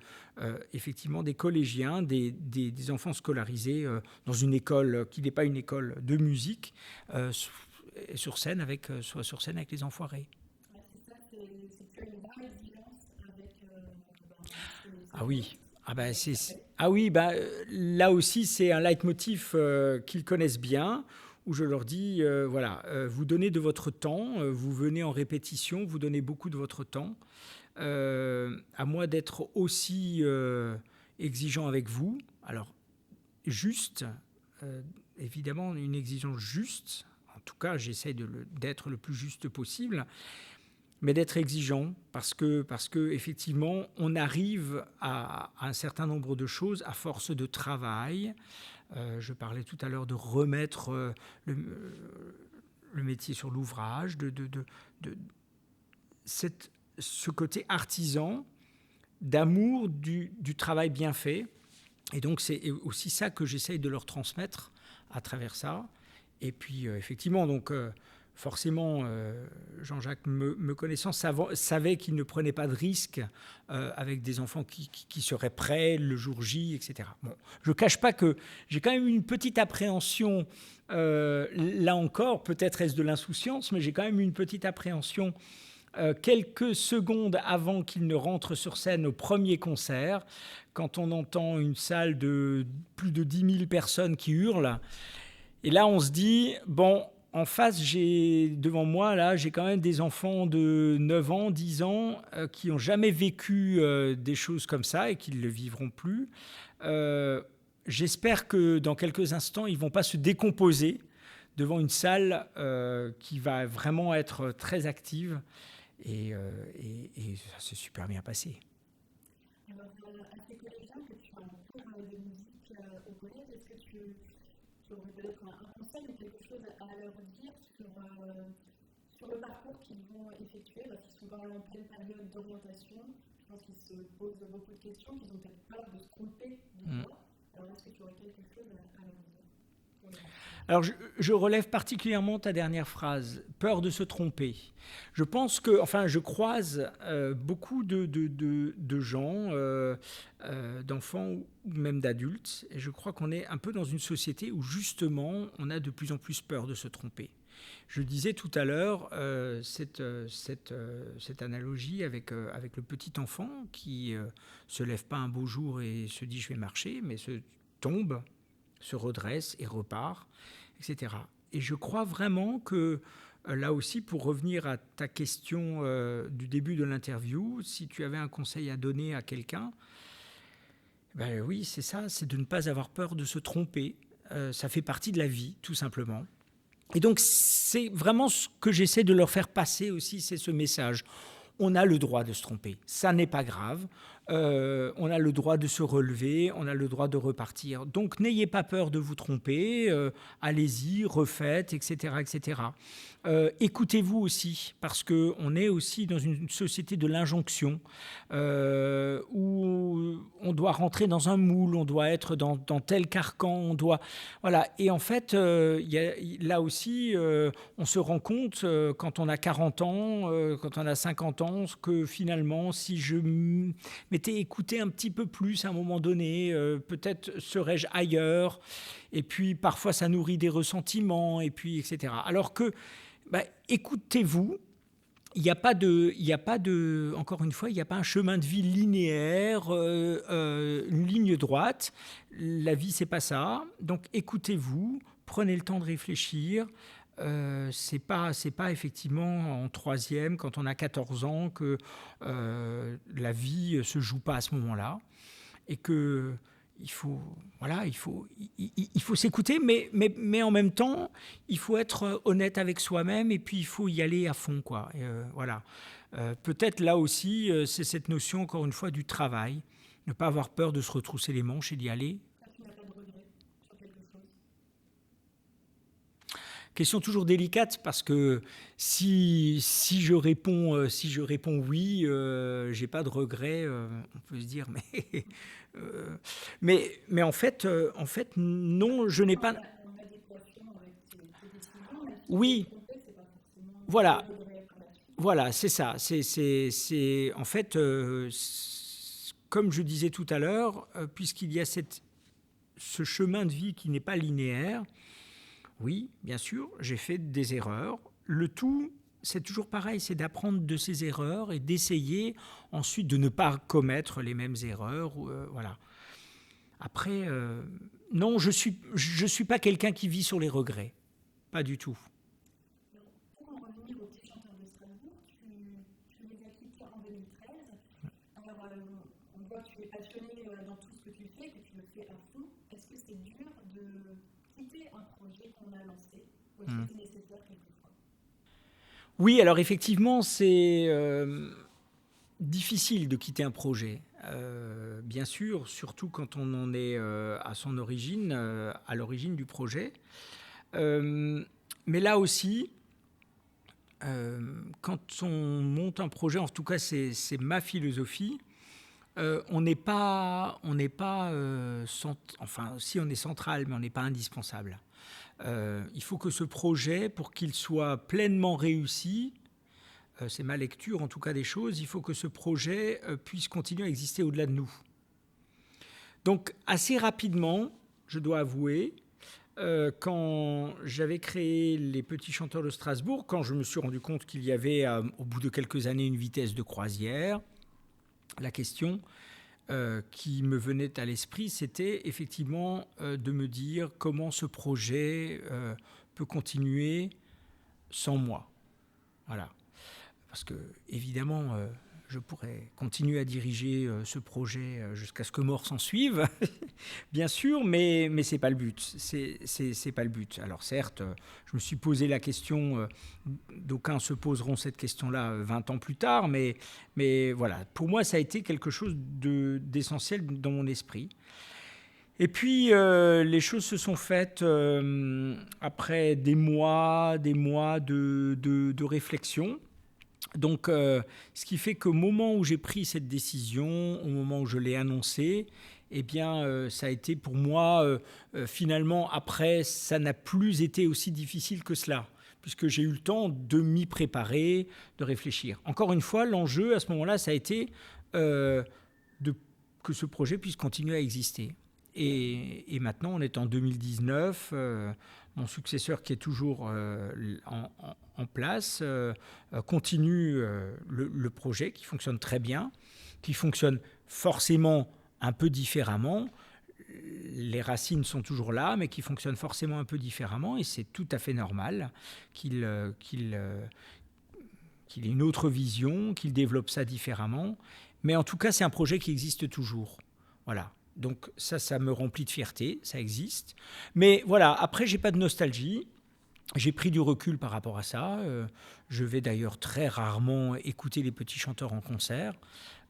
effectivement, des collégiens, des enfants scolarisés dans une école qui n'est pas une école de musique, soient sur scène avec les Enfoirés. C'est ça, c'est une vraie exigence avec Ah oui. Ah oui, là aussi, c'est un leitmotiv qu'ils connaissent bien, où je leur dis, voilà, vous donnez de votre temps, vous venez en répétition, vous donnez beaucoup de votre temps. À moi d'être aussi exigeant avec vous. Alors, juste, évidemment, une exigence juste. En tout cas, j'essaie d'être le plus juste possible, mais d'être exigeant parce que effectivement, on arrive à un certain nombre de choses à force de travail. Je parlais tout à l'heure de remettre le métier sur l'ouvrage, ce côté artisan, d'amour du travail bien fait. Et donc, c'est aussi ça que j'essaye de leur transmettre à travers ça. Et puis, effectivement, donc, forcément, Jean-Jacques, me connaissant, savait qu'il ne prenait pas de risques avec des enfants qui seraient prêts le jour J, etc. Bon, je ne cache pas que j'ai quand même une petite appréhension, là encore, peut-être est-ce de l'insouciance, mais j'ai quand même une petite appréhension quelques secondes avant qu'il ne rentre sur scène au premier concert, quand on entend une salle de plus de 10 000 personnes qui hurlent. Et là, on se dit, bon, en face, devant moi, là, j'ai quand même des enfants de 9 ans, 10 ans, qui n'ont jamais vécu des choses comme ça et qui ne le vivront plus. J'espère que dans quelques instants, ils ne vont pas se décomposer devant une salle qui va vraiment être très active. Et ça s'est super bien passé. Alors, à tes collégiens que tu as un cours de musique au collège, est-ce que tu aurais peut-être un conseil ou quelque chose à leur dire sur le parcours qu'ils vont effectuer, parce qu'ils sont en pleine période d'orientation? Je pense qu'ils se posent beaucoup de questions, qu'ils ont peut-être peur de se tromper de voix. Alors, est-ce que tu aurais quelque chose à leur dire? Alors, je relève particulièrement ta dernière phrase, peur de se tromper. Je pense que, enfin, je croise beaucoup de gens, d'enfants ou même d'adultes, et je crois qu'on est un peu dans une société où justement, on a de plus en plus peur de se tromper. Je disais tout à l'heure cette analogie avec le petit enfant qui se lève pas un beau jour et se dit je vais marcher, mais se tombe, se redresse et repart, etc. Et je crois vraiment que, là aussi, pour revenir à ta question du début de l'interview, si tu avais un conseil à donner à quelqu'un, ben oui, c'est ça, c'est de ne pas avoir peur de se tromper. Ça fait partie de la vie, tout simplement. Et donc, c'est vraiment ce que j'essaie de leur faire passer aussi, c'est ce message. On a le droit de se tromper, ça n'est pas grave. On a le droit de se relever, on a le droit de repartir. Donc, n'ayez pas peur de vous tromper, allez-y, refaites, etc., etc. Écoutez-vous aussi, parce qu'on est aussi dans une société de l'injonction, où on doit rentrer dans un moule, on doit être dans tel carcan, on doit... Voilà. Et en fait, là aussi, on se rend compte, quand on a 40 ans, quand on a 50 ans, que finalement, si je m'étais écouté un petit peu plus à un moment donné, peut-être serais-je ailleurs. Et puis, parfois, ça nourrit des ressentiments, et puis, etc. Alors que, écoutez-vous, il n'y a pas de, encore une fois, il n'y a pas un chemin de vie linéaire, une ligne droite. La vie, c'est pas ça. Donc, écoutez-vous, prenez le temps de réfléchir. C'est pas effectivement en troisième, quand on a 14 ans, que la vie se joue pas à ce moment-là, et que il faut s'écouter, mais en même temps, il faut être honnête avec soi-même, et puis il faut y aller à fond, quoi. Voilà. Peut-être là aussi, c'est cette notion, encore une fois, du travail. Ne pas avoir peur de se retrousser les manches et d'y aller. Question toujours délicate, parce que si je réponds oui, j'ai pas de regret, on peut se dire, mais en fait non, je n'ai pas. Oui, voilà, c'est ça. C'est en fait, comme je disais tout à l'heure, puisqu'il y a ce chemin de vie qui n'est pas linéaire. Oui, bien sûr, j'ai fait des erreurs. Le tout, c'est toujours pareil, c'est d'apprendre de ses erreurs et d'essayer ensuite de ne pas commettre les mêmes erreurs. Voilà. Après, non, je suis pas quelqu'un qui vit sur les regrets. Pas du tout. Pour en revenir aux petits chanteurs de Strasbourg, tu les as quittés en 2013. Alors, on voit que tu es passionné dans tout ce que tu fais, que tu le fais à fond. Est-ce que c'est dur de quitter un projet qu'on a lancé ou est-ce que c'est nécessaire quelquefois? Oui, alors effectivement, c'est difficile de quitter un projet. Bien sûr, surtout quand on en est à son origine, à l'origine du projet. Mais là aussi, quand on monte un projet, en tout cas c'est ma philosophie, on n'est pas enfin si on est central, mais on n'est pas indispensable. Il faut que ce projet, pour qu'il soit pleinement réussi, c'est ma lecture en tout cas des choses, il faut que ce projet puisse continuer à exister au-delà de nous. Donc assez rapidement, je dois avouer, quand j'avais créé les Petits Chanteurs de Strasbourg, quand je me suis rendu compte qu'il y avait au bout de quelques années une vitesse de croisière, la question qui me venait à l'esprit, c'était effectivement de me dire comment ce projet peut continuer sans moi. Voilà. Parce que, évidemment, je pourrais continuer à diriger ce projet jusqu'à ce que mort s'en suive, bien sûr, mais ce n'est pas le but. C'est pas le but. Alors certes, je me suis posé la question, d'aucuns se poseront cette question-là 20 ans plus tard, mais voilà, pour moi, ça a été quelque chose d'essentiel dans mon esprit. Et puis, les choses se sont faites après des mois de réflexion. Donc, ce qui fait qu'au moment où j'ai pris cette décision, au moment où je l'ai annoncée, eh bien, ça a été pour moi, finalement, après, ça n'a plus été aussi difficile que cela, puisque j'ai eu le temps de m'y préparer, de réfléchir. Encore une fois, l'enjeu à ce moment-là, ça a été que ce projet puisse continuer à exister. Et maintenant, on est en 2019, mon successeur qui est toujours en place continue le projet qui fonctionne très bien, qui fonctionne forcément un peu différemment. Les racines sont toujours là, mais qui fonctionne forcément un peu différemment, et c'est tout à fait normal qu'il ait une autre vision, qu'il développe ça différemment. Mais en tout cas, c'est un projet qui existe toujours. Voilà. Donc ça me remplit de fierté, ça existe. Mais voilà, après, j'ai pas de nostalgie. J'ai pris du recul par rapport à ça. Je vais d'ailleurs très rarement écouter les Petits Chanteurs en concert.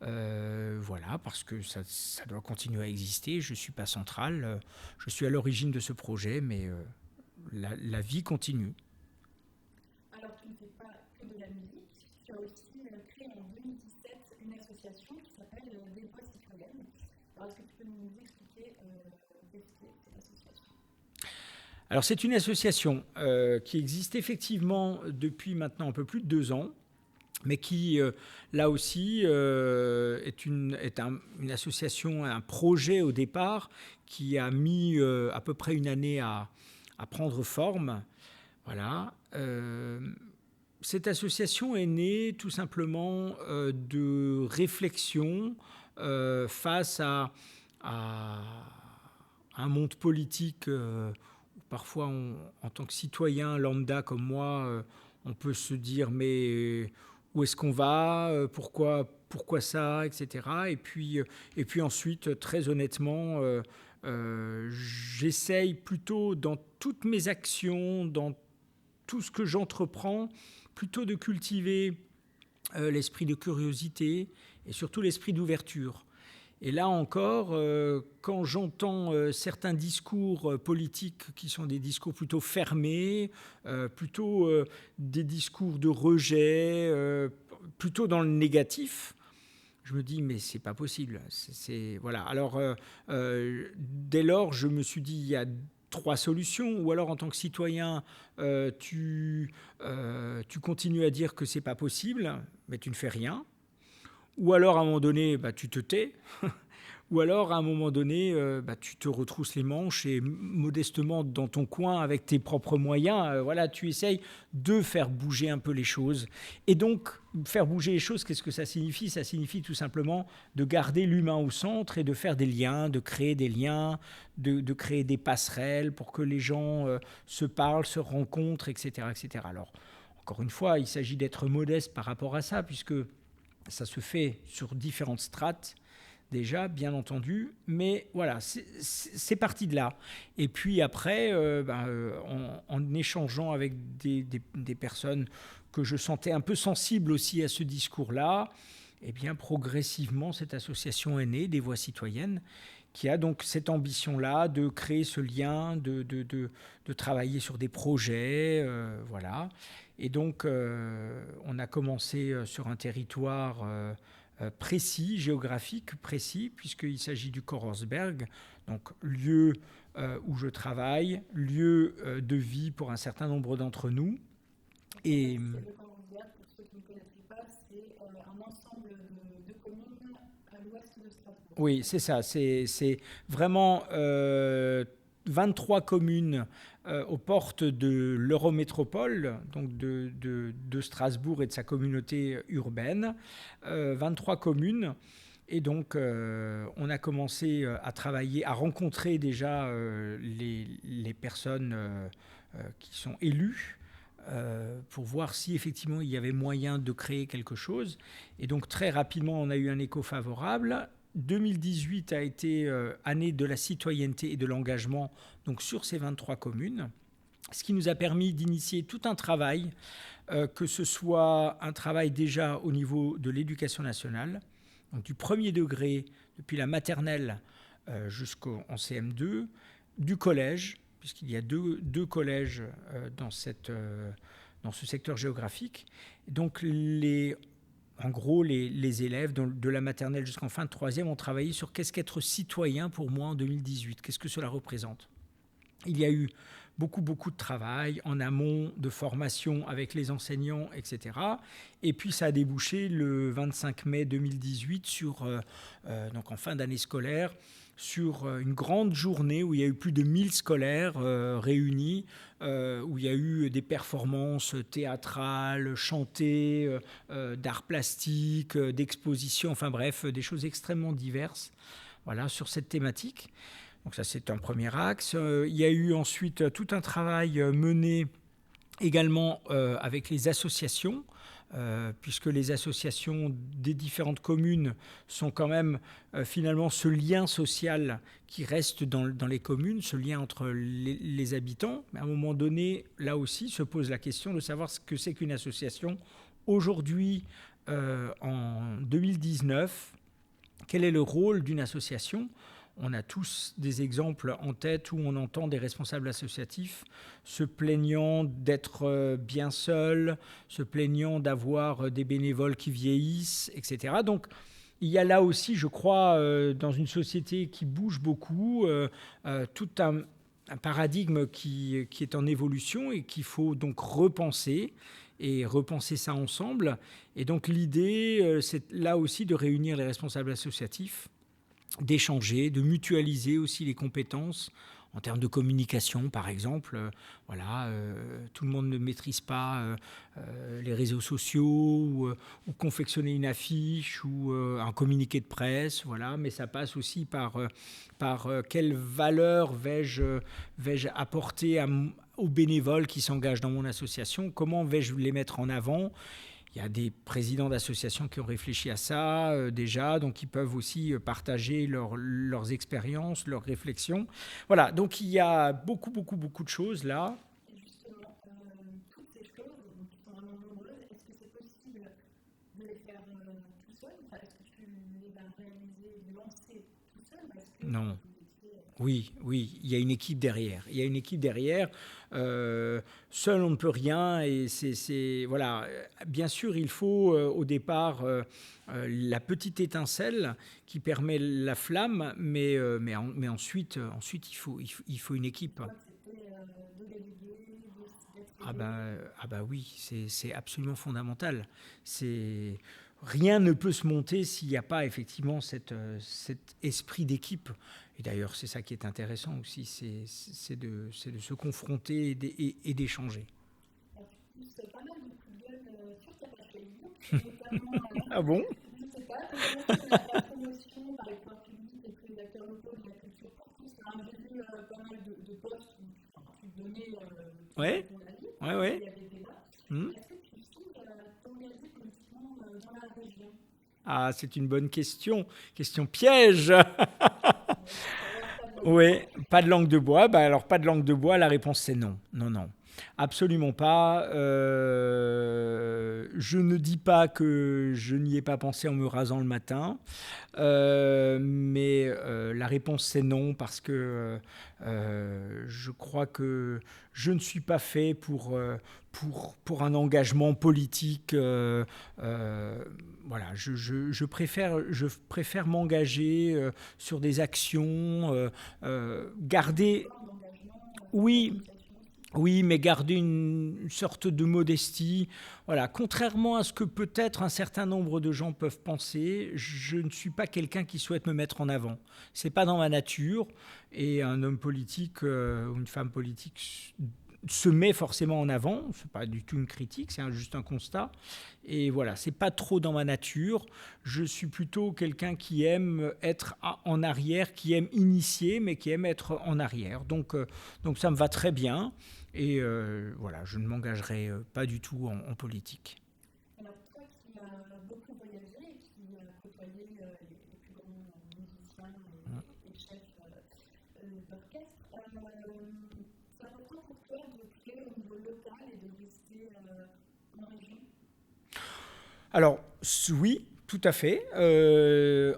Voilà, parce que ça doit continuer à exister. Je ne suis pas central. Je suis à l'origine de ce projet, mais la vie continue. Alors, tu ne fais pas que de la musique. Tu as aussi créé en 2017 une association qui s'appelle Des Voix Citoyennes. Alors, est-ce que tu peux nous expliquer ce qu'est cette association ? Alors, c'est une association qui existe effectivement depuis maintenant un peu plus de 2 ans, mais qui, là aussi, est une association, un projet au départ, qui a mis à peu près une année à prendre forme. Voilà. Cette association est née tout simplement de réflexion face à un monde politique où parfois, en tant que citoyen lambda comme moi, on peut se dire mais où est-ce qu'on va, pourquoi ça, etc. Et puis ensuite, très honnêtement, j'essaye plutôt dans toutes mes actions, dans tout ce que j'entreprends, plutôt de cultiver l'esprit de curiosité et surtout l'esprit d'ouverture. Et là encore, quand j'entends certains discours politiques qui sont des discours plutôt fermés, plutôt des discours de rejet, plutôt dans le négatif, je me dis mais c'est pas possible. Voilà. Alors dès lors, je me suis dit il y a 3 solutions. Ou alors en tant que citoyen, tu continues à dire que c'est pas possible, mais tu ne fais rien. ou alors à un moment donné, tu te tais, ou alors à un moment donné, tu te retrousses les manches et modestement dans ton coin, avec tes propres moyens, tu essayes de faire bouger un peu les choses. Et donc, faire bouger les choses, qu'est-ce que ça signifie ? Ça signifie tout simplement de garder l'humain au centre et de faire des liens, de créer des liens, de créer des passerelles pour que les gens se parlent, se rencontrent, etc., etc. Alors, encore une fois, il s'agit d'être modeste par rapport à ça, puisque ça se fait sur différentes strates, déjà, bien entendu, mais voilà, c'est parti de là. Et puis après, en échangeant avec des personnes que je sentais un peu sensibles aussi à ce discours-là, eh bien, progressivement, cette association est née, des Voix citoyennes, qui a donc cette ambition-là de créer ce lien, de travailler sur des projets, voilà. Et donc, on a commencé sur un territoire précis, géographique précis, puisqu'il s'agit du Korsberg, donc lieu où je travaille, lieu de vie pour un certain nombre d'entre nous. Et le Korsberg, pour ceux qui ne connaîtraient pas, c'est un ensemble de communes à l'ouest de Strasbourg. Oui, c'est ça. C'est vraiment 23 communes aux portes de l'Eurométropole, donc de Strasbourg et de sa communauté urbaine. 23 communes. Et donc, on a commencé à travailler, à rencontrer déjà les personnes qui sont élues pour voir si effectivement il y avait moyen de créer quelque chose. Et donc, très rapidement, on a eu un écho favorable. 2018 a été année de la citoyenneté et de l'engagement donc sur ces 23 communes, ce qui nous a permis d'initier tout un travail, que ce soit un travail déjà au niveau de l'éducation nationale, donc du premier degré, depuis la maternelle jusqu'en CM2, du collège, puisqu'il y a deux collèges dans ce secteur géographique. Donc en gros, les élèves de la maternelle jusqu'en fin de troisième ont travaillé sur qu'est-ce qu'être citoyen pour moi en 2018, qu'est-ce que cela représente. Il y a eu beaucoup de travail en amont, de formation avec les enseignants, etc. Et puis ça a débouché le 25 mai 2018 donc en fin d'année scolaire, sur une grande journée où il y a eu plus de 1000 scolaires réunis, où il y a eu des performances théâtrales, chantées, d'art plastique, d'expositions, enfin bref, des choses extrêmement diverses, voilà, sur cette thématique. Donc ça, c'est un premier axe. Il y a eu ensuite tout un travail mené également avec les associations, puisque les associations des différentes communes sont quand même finalement ce lien social qui reste dans les communes, ce lien entre les habitants. Mais à un moment donné, là aussi, se pose la question de savoir ce que c'est qu'une association. Aujourd'hui, en 2019, quel est le rôle d'une association ? On a tous des exemples en tête où on entend des responsables associatifs se plaignant d'être bien seuls, se plaignant d'avoir des bénévoles qui vieillissent, etc. Donc, il y a là aussi, je crois, dans une société qui bouge beaucoup, tout un paradigme qui est en évolution et qu'il faut donc repenser et repenser ça ensemble. Et donc, l'idée, c'est là aussi de réunir les responsables associatifs, d'échanger, de mutualiser aussi les compétences en termes de communication, par exemple. Tout le monde ne maîtrise pas les réseaux sociaux ou confectionner une affiche ou un communiqué de presse, voilà, mais ça passe aussi par quelle valeur vais-je apporter aux bénévoles qui s'engagent dans mon association, comment vais-je les mettre en avant. Il y a des présidents d'associations qui ont réfléchi à ça déjà, donc ils peuvent aussi partager leurs expériences, leurs réflexions. Voilà, donc il y a beaucoup de choses là. Et justement, toutes ces choses qui sont vraiment nombreuses, est-ce que c'est possible de les faire tout seul ? Est-ce que tu les as réalisées, lancées tout seul ? Non. Oui, il y a une équipe derrière. Seul, on ne peut rien. Et voilà. Bien sûr, il faut au départ la petite étincelle qui permet la flamme, mais ensuite, il faut une équipe. Ah bah oui, c'est absolument fondamental. rien ne peut se monter s'il n'y a pas effectivement cet esprit d'équipe. Et d'ailleurs, c'est ça qui est intéressant aussi, c'est de se confronter et d'échanger. C'est pas mal de coups de gueule sur ta page Facebook, notamment, ah bon? Je ne sais pas, la promotion par les pouvoirs publics et puis les acteurs locaux de la culture pour tous. J'ai vu pas mal de posts où tu donnais ton avis, il y avait des débats. Est-ce que tu sembles t'engager politiquement dans la région? Ah, c'est une bonne question. Question piège. Oui, pas de langue de bois. Bah alors, pas de langue de bois, la réponse c'est non. Non, non. Absolument pas. Je ne dis pas que je n'y ai pas pensé en me rasant le matin, mais la réponse c'est non parce que je crois que je ne suis pas fait pour un engagement politique. Voilà, je préfère m'engager sur des actions, garder. Oui. Oui, mais garder une sorte de modestie. Voilà, contrairement à ce que peut-être un certain nombre de gens peuvent penser, je ne suis pas quelqu'un qui souhaite me mettre en avant. C'est pas dans ma nature. Et un homme politique ou une femme politique se met forcément en avant. C'est pas du tout une critique, c'est juste un constat. Et voilà, c'est pas trop dans ma nature. Je suis plutôt quelqu'un qui aime être en arrière, qui aime initier, mais qui aime être en arrière. Donc ça me va très bien. Et voilà, je ne m'engagerai pas du tout en politique. Alors toi qui as beaucoup voyagé et qui as côtoyé les plus grands musiciens et chefs d'orchestre, c'est important pour toi de créer au niveau local et de rester en région? Alors oui, tout à fait.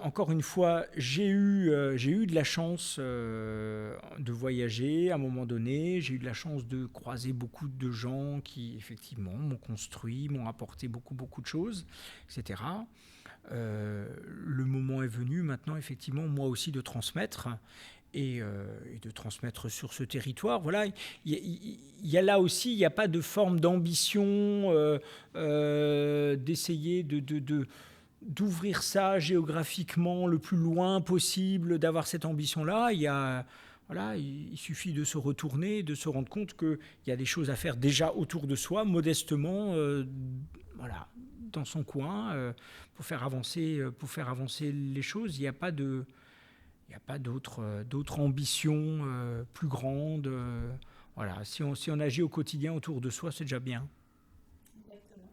Encore une fois, j'ai eu de la chance de voyager à un moment donné. J'ai eu de la chance de croiser beaucoup de gens qui, effectivement, m'ont construit, m'ont apporté beaucoup, beaucoup de choses, etc. Le moment est venu maintenant, effectivement, moi aussi de transmettre. Et de transmettre sur ce territoire. Voilà, il y a là aussi, il n'y a pas de forme d'ambition d'essayer d'ouvrir ça géographiquement le plus loin possible, d'avoir cette ambition-là. Voilà, il suffit de se retourner, de se rendre compte qu'il y a des choses à faire déjà autour de soi, modestement, voilà, dans son coin, pour faire avancer les choses. Il n'y a pas d'autres ambitions plus grandes. Voilà. Si on agit au quotidien autour de soi, c'est déjà bien. Exactement.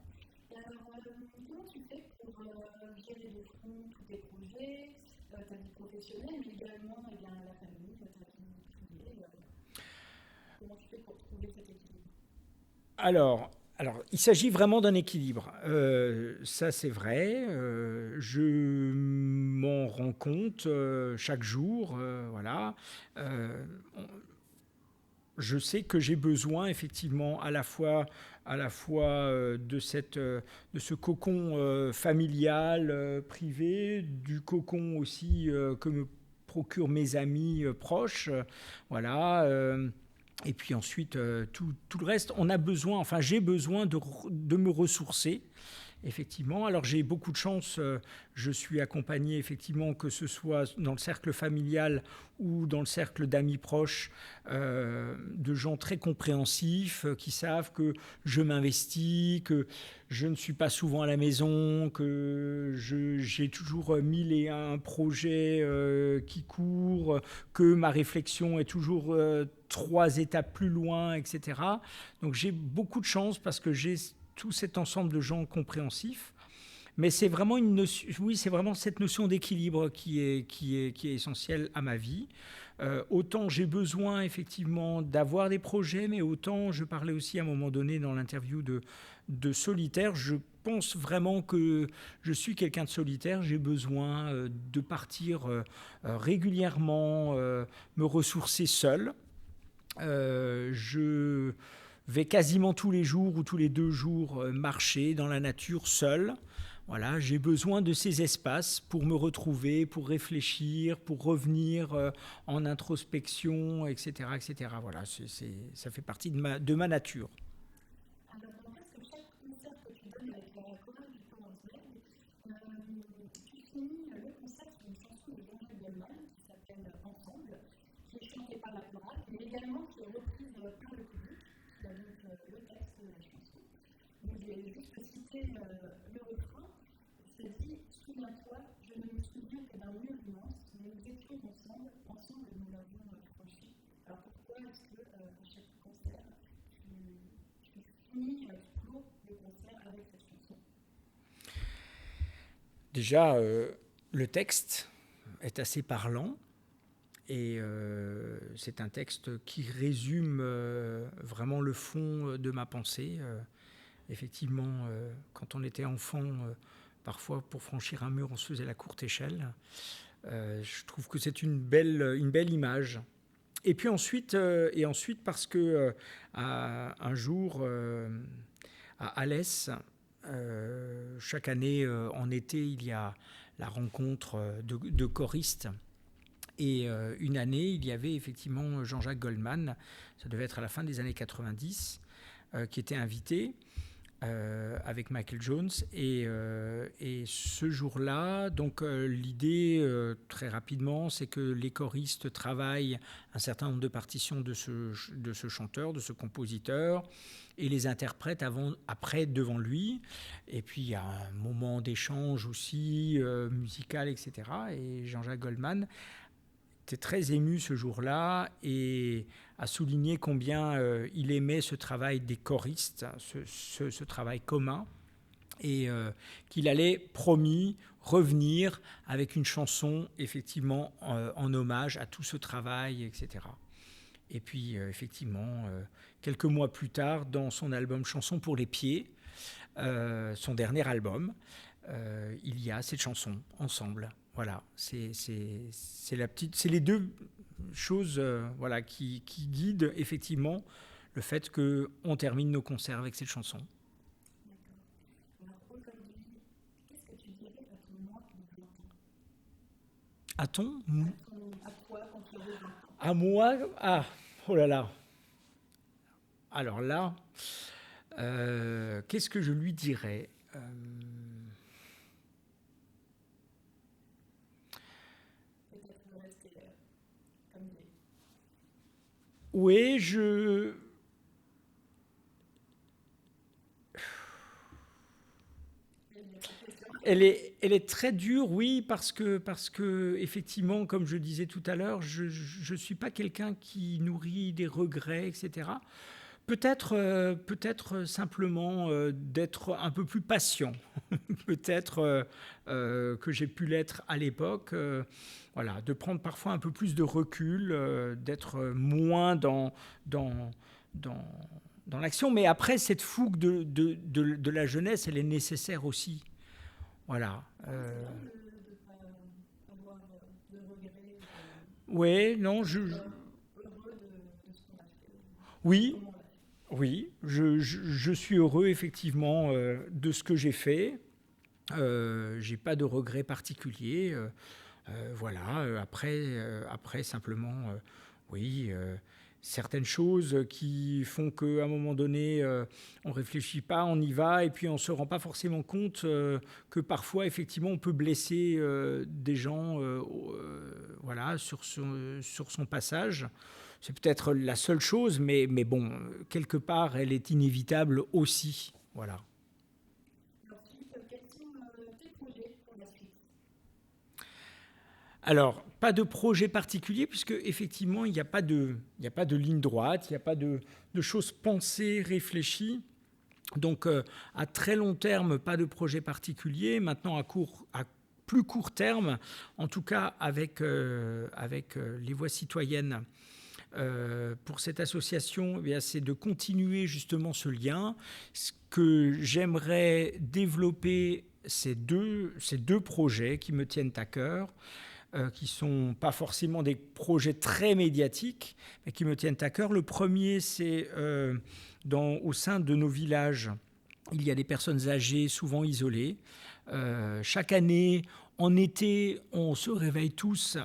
Et alors, comment tu fais pour gérer de front tous tes projets, ta vie professionnelle, mais également la famille, ta vie privée? Comment tu fais pour trouver cet équilibre? Alors, il s'agit vraiment d'un équilibre. Ça, c'est vrai. Je m'en rends compte chaque jour. Voilà. Je sais que j'ai besoin, effectivement, à la fois de ce cocon familial, privé, du cocon aussi que me procurent mes amis proches. Voilà. Et puis ensuite, tout le reste, on a besoin, enfin j'ai besoin de me ressourcer, effectivement. Alors j'ai beaucoup de chance, je suis accompagné, effectivement, que ce soit dans le cercle familial ou dans le cercle d'amis proches, de gens très compréhensifs, qui savent que je m'investis, que je ne suis pas souvent à la maison, que j'ai toujours 1001 projets qui courent, que ma réflexion est toujours 3 étapes plus loin, etc. Donc j'ai beaucoup de chance parce que j'ai tout cet ensemble de gens compréhensifs. Mais c'est vraiment c'est vraiment cette notion d'équilibre qui est essentielle à ma vie. Autant j'ai besoin effectivement d'avoir des projets, mais autant je parlais aussi à un moment donné dans l'interview de solitaire. Je pense vraiment que je suis quelqu'un de solitaire. J'ai besoin de partir régulièrement, me ressourcer seul. Je vais quasiment tous les jours ou tous les 2 jours marcher dans la nature seul. Voilà, j'ai besoin de ces espaces pour me retrouver, pour réfléchir, pour revenir en introspection, etc., etc. Voilà, ça fait partie de ma nature. Alors, en fait, chaque concert que tu donnes avec la chorale du Pont-Anglais, on reprise par le public, qui a donc le texte de la chanson. Donc j'ai juste cité le refrain. Ça dit « Souviens-toi, je ne me souviens que d'un mur immense, mais nous étions ensemble nous l'avions franchi. » Alors pourquoi est-ce qu'à chaque concert, tu finis, tu clôt le concert avec cette chanson? Déjà, le texte est assez parlant et c'est un texte qui résume vraiment le fond de ma pensée. Effectivement, quand on était enfant, parfois pour franchir un mur, on se faisait la courte échelle. Je trouve que c'est une belle image. Et puis ensuite parce que un jour, à Alès, chaque année, en été, il y a la rencontre de choristes. Et une année, il y avait effectivement Jean-Jacques Goldman, ça devait être à la fin des années 90, qui était invité avec Michael Jones. Et ce jour-là, donc l'idée, très rapidement, c'est que les choristes travaillent un certain nombre de partitions de ce chanteur, de ce compositeur, et les interprètent après devant lui. Et puis il y a un moment d'échange aussi musical, etc. Et Jean-Jacques Goldman était très ému ce jour-là et a souligné combien il aimait ce travail des choristes, ce travail commun, et qu'il allait, promis, revenir avec une chanson effectivement en hommage à tout ce travail, etc. Et puis, effectivement, quelques mois plus tard, dans son album Chansons pour les pieds, son dernier album, il y a cette chanson, Ensemble. Voilà, c'est les deux choses voilà, qui guident effectivement le fait qu'on termine nos concerts avec cette chanson. D'accord. Alors aujourd'hui, qu'est-ce que tu dirais à ton moi de 20 ans? À ton À toi quand tu avais 20 ans? À moi? Ah, oh là là. Alors là, qu'est-ce que je lui dirais? Peut-être de rester comme il est. Oui, Elle est très dure, oui, parce que effectivement, comme je disais tout à l'heure, je suis pas quelqu'un qui nourrit des regrets, etc. Peut-être simplement d'être un peu plus patient. Peut-être que j'ai pu l'être à l'époque. Voilà, de prendre parfois un peu plus de recul, d'être moins dans l'action. Mais après, cette fougue de la jeunesse, elle est nécessaire aussi. Voilà. C'est bien de ne pas avoir de regrets. Oui, non, Heureux de ce qu'on a fait. Oui, oui, je suis heureux effectivement de ce que j'ai fait. J'ai pas de regrets particuliers. Voilà. Après simplement, oui. Certaines choses qui font qu'à un moment donné, on réfléchit pas, on y va, et puis on se rend pas forcément compte que parfois, effectivement, on peut blesser des gens voilà, sur son passage. C'est peut-être la seule chose, mais bon, quelque part, elle est inévitable aussi. Voilà. Ensuite, quels sont tes projets pour la suite? Alors, pas de projet particulier, puisque effectivement, il n'y a pas de ligne droite, il n'y a pas de choses pensées, réfléchies. Donc, à très long terme, pas de projet particulier. Maintenant, à plus court terme, en tout cas avec les voix citoyennes, pour cette association, eh c'est de continuer justement ce lien. Ce que j'aimerais développer, c'est deux projets qui me tiennent à cœur. Qui ne sont pas forcément des projets très médiatiques, mais qui me tiennent à cœur. Le premier, c'est au sein de nos villages, il y a des personnes âgées, souvent isolées. Chaque année, en été, on se réveille tous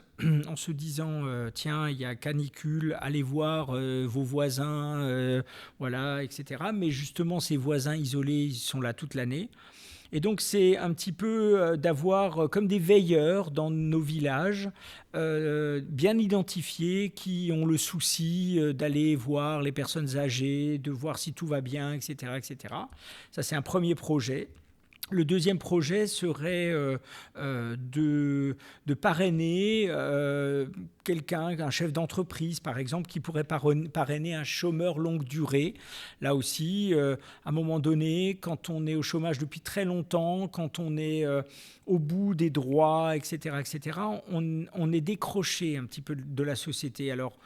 en se disant tiens, il y a canicule, allez voir vos voisins, voilà, etc. Mais justement, ces voisins isolés, ils sont là toute l'année. Et donc, c'est un petit peu d'avoir comme des veilleurs dans nos villages, bien identifiés, qui ont le souci d'aller voir les personnes âgées, de voir si tout va bien, etc., etc. Ça, c'est un premier projet. Le deuxième projet serait de parrainer quelqu'un, un chef d'entreprise par exemple, qui pourrait parrainer un chômeur longue durée. Là aussi, à un moment donné, quand on est au chômage depuis très longtemps, quand on est au bout des droits, etc., etc., on est décroché un petit peu de la société. Alors,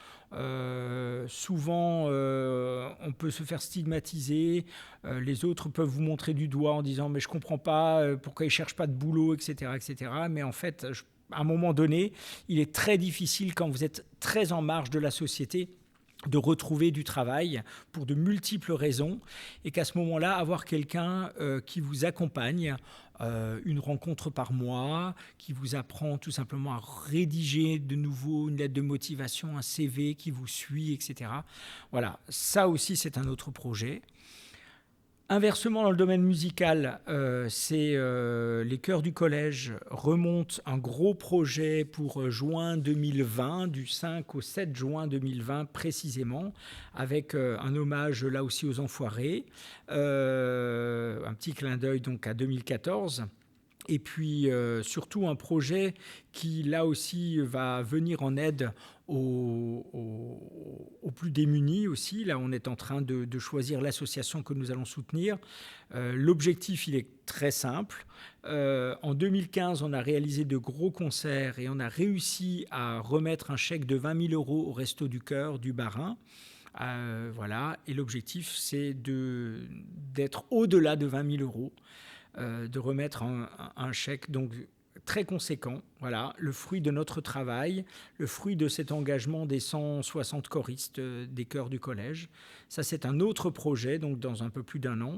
souvent, on peut se faire stigmatiser. Les autres peuvent vous montrer du doigt en disant « mais je ne comprends pas pourquoi ils ne cherchent pas de boulot, etc. etc. » Mais en fait, à un moment donné, il est très difficile quand vous êtes très en marge de la société de retrouver du travail pour de multiples raisons et qu'à ce moment-là, avoir quelqu'un qui vous accompagne, une rencontre par mois, qui vous apprend tout simplement à rédiger de nouveau une lettre de motivation, un CV qui vous suit, etc. Voilà, ça aussi c'est un autre projet. Inversement, dans le domaine musical, c'est les chœurs du collège remontent un gros projet pour juin 2020, du 5 au 7 juin 2020 précisément, avec un hommage là aussi aux Enfoirés, un petit clin d'œil donc à 2014. Et puis surtout un projet qui là aussi va venir en aide aux plus démunis aussi. Là, on est en train de choisir l'association que nous allons soutenir. L'objectif, il est très simple. En 2015, on a réalisé de gros concerts et on a réussi à remettre un chèque de 20 000 € au Resto du Cœur du Bas-Rhin. Voilà. Et l'objectif, c'est d'être au-delà de 20 000 €. De remettre un chèque donc très conséquent, voilà, le fruit de notre travail, le fruit de cet engagement des 160 choristes des chœurs du collège. Ça, c'est un autre projet, donc dans un peu plus d'1 an.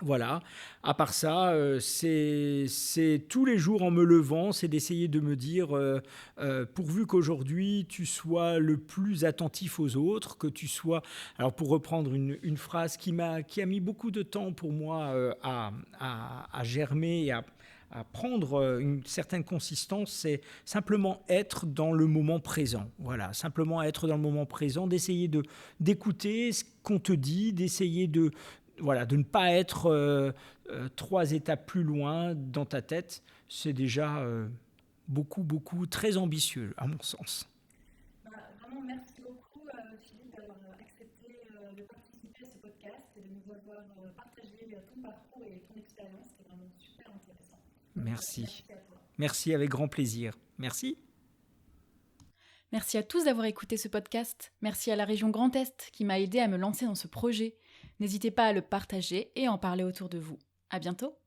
Voilà. À part ça, c'est tous les jours en me levant, c'est d'essayer de me dire, pourvu qu'aujourd'hui tu sois le plus attentif aux autres, que tu sois. Alors pour reprendre une phrase qui a mis beaucoup de temps pour moi à germer et à prendre une certaine consistance, c'est simplement être dans le moment présent. Voilà, simplement être dans le moment présent, d'essayer d'écouter ce qu'on te dit, d'essayer de ne pas être 3 étapes plus loin dans ta tête. C'est déjà beaucoup, très ambitieux, à mon sens. Vraiment, merci beaucoup, Philippe, d'avoir accepté de participer à ce podcast et de nous avoir partagé ton parcours et ton expérience. C'est vraiment super intéressant. Merci. Merci à toi. Merci, avec grand plaisir. Merci. Merci à tous d'avoir écouté ce podcast. Merci à la région Grand Est qui m'a aidé à me lancer dans ce projet. N'hésitez pas à le partager et à en parler autour de vous. À bientôt.